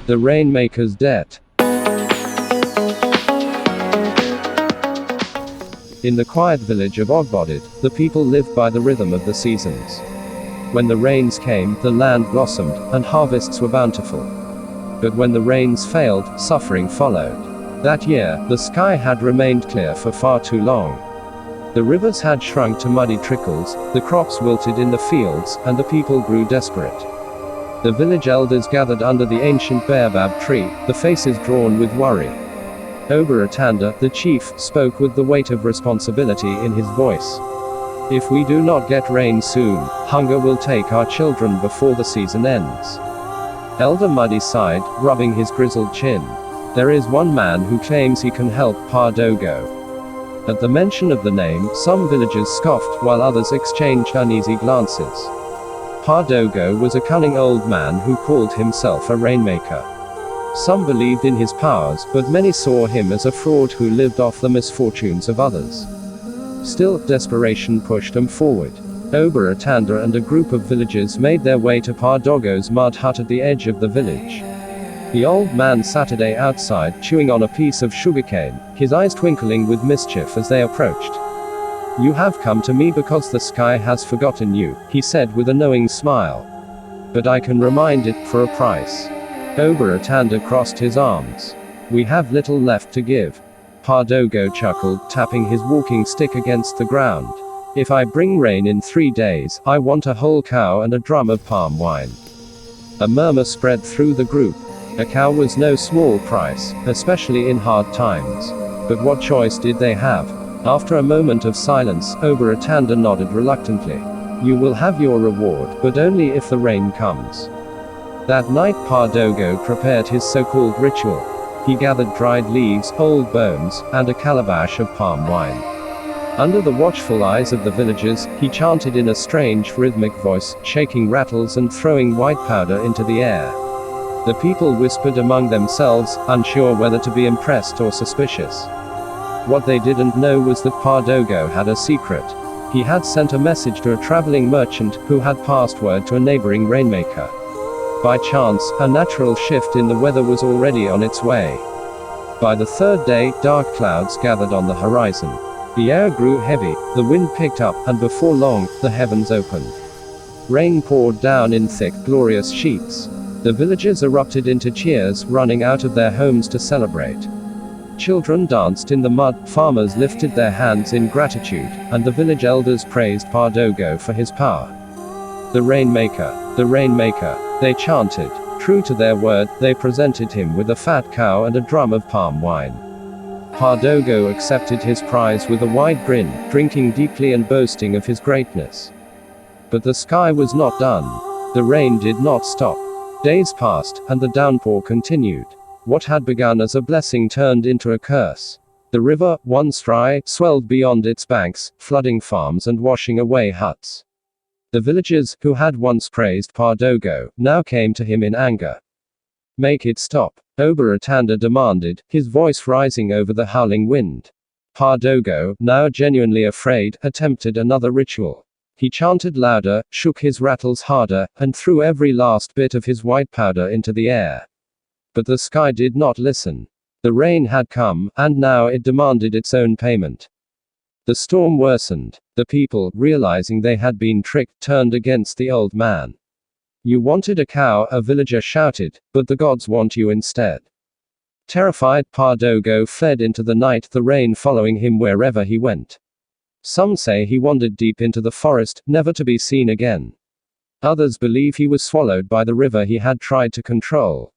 The rainmaker's debt. In the quiet village of Ogbodid, the people lived by the rhythm of the seasons. When the rains came, the land blossomed, and harvests were bountiful. But when the rains failed, suffering followed. That year, the sky had remained clear for far too long. The rivers had shrunk to muddy trickles, the crops wilted in the fields, and the people grew desperate. The village elders gathered under the ancient baobab tree, the faces drawn with worry. Oberatanda, the chief, spoke with the weight of responsibility in his voice. If we do not get rain soon, hunger will take our children before the season ends. Elder Muddy sighed, rubbing his grizzled chin. There is one man who claims he can help Pardogo. At the mention of the name, some villagers scoffed, while others exchanged uneasy glances. Pardogo was a cunning old man who called himself a rainmaker. Some believed in his powers, but many saw him as a fraud who lived off the misfortunes of others. Still, desperation pushed them forward. Oberatanda and a group of villagers made their way to Pardogo's mud hut at the edge of the village. The old man sat outside, chewing on a piece of sugarcane, his eyes twinkling with mischief as they approached. You have come to me because the sky has forgotten you, he said with a knowing smile. But I can remind it, for a price. Oberatanda crossed his arms. We have little left to give. Pardogo chuckled, tapping his walking stick against the ground. If I bring rain in 3 days, I want a whole cow and a drum of palm wine. A murmur spread through the group. A cow was no small price, especially in hard times. But what choice did they have? After a moment of silence, Oberatanda nodded reluctantly. You will have your reward, but only if the rain comes. That night Pardogo prepared his so-called ritual. He gathered dried leaves, old bones, and a calabash of palm wine. Under the watchful eyes of the villagers, he chanted in a strange, rhythmic voice, shaking rattles and throwing white powder into the air. The people whispered among themselves, unsure whether to be impressed or suspicious. What they didn't know was that Pardogo had a secret. He had sent a message to a traveling merchant, who had passed word to a neighboring rainmaker. By chance, a natural shift in the weather was already on its way. By the third day, dark clouds gathered on the horizon. The air grew heavy, the wind picked up, and before long, the heavens opened. Rain poured down in thick, glorious sheets. The villagers erupted into cheers, running out of their homes to celebrate. Children danced in the mud, farmers lifted their hands in gratitude, and the village elders praised Pardogo for his power. The rainmaker, they chanted. True to their word, they presented him with a fat cow and a drum of palm wine. Pardogo accepted his prize with a wide grin, drinking deeply and boasting of his greatness. But the sky was not done. The rain did not stop. Days passed, and the downpour continued. What had begun as a blessing turned into a curse. The river, once dry, swelled beyond its banks, flooding farms and washing away huts. The villagers, who had once praised Pardogo, now came to him in anger. Make it stop, Oberatanda demanded, his voice rising over the howling wind. Pardogo, now genuinely afraid, attempted another ritual. He chanted louder, shook his rattles harder, and threw every last bit of his white powder into the air. But the sky did not listen. The rain had come, and now it demanded its own payment. The storm worsened. The people, realizing they had been tricked, turned against the old man. You wanted a cow, a villager shouted, but the gods want you instead. Terrified, Pardogo fled into the night, the rain following him wherever he went. Some say he wandered deep into the forest, never to be seen again. Others believe he was swallowed by the river he had tried to control.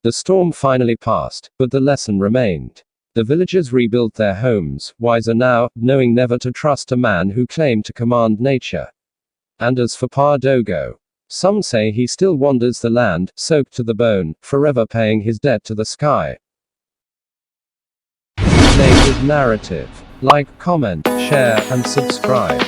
The storm finally passed, but the lesson remained. The villagers rebuilt their homes, wiser now, knowing never to trust a man who claimed to command nature. And as for Pardogo, some say he still wanders the land, soaked to the bone, forever paying his debt to the sky. Native Narrative. Like, comment, share, and subscribe.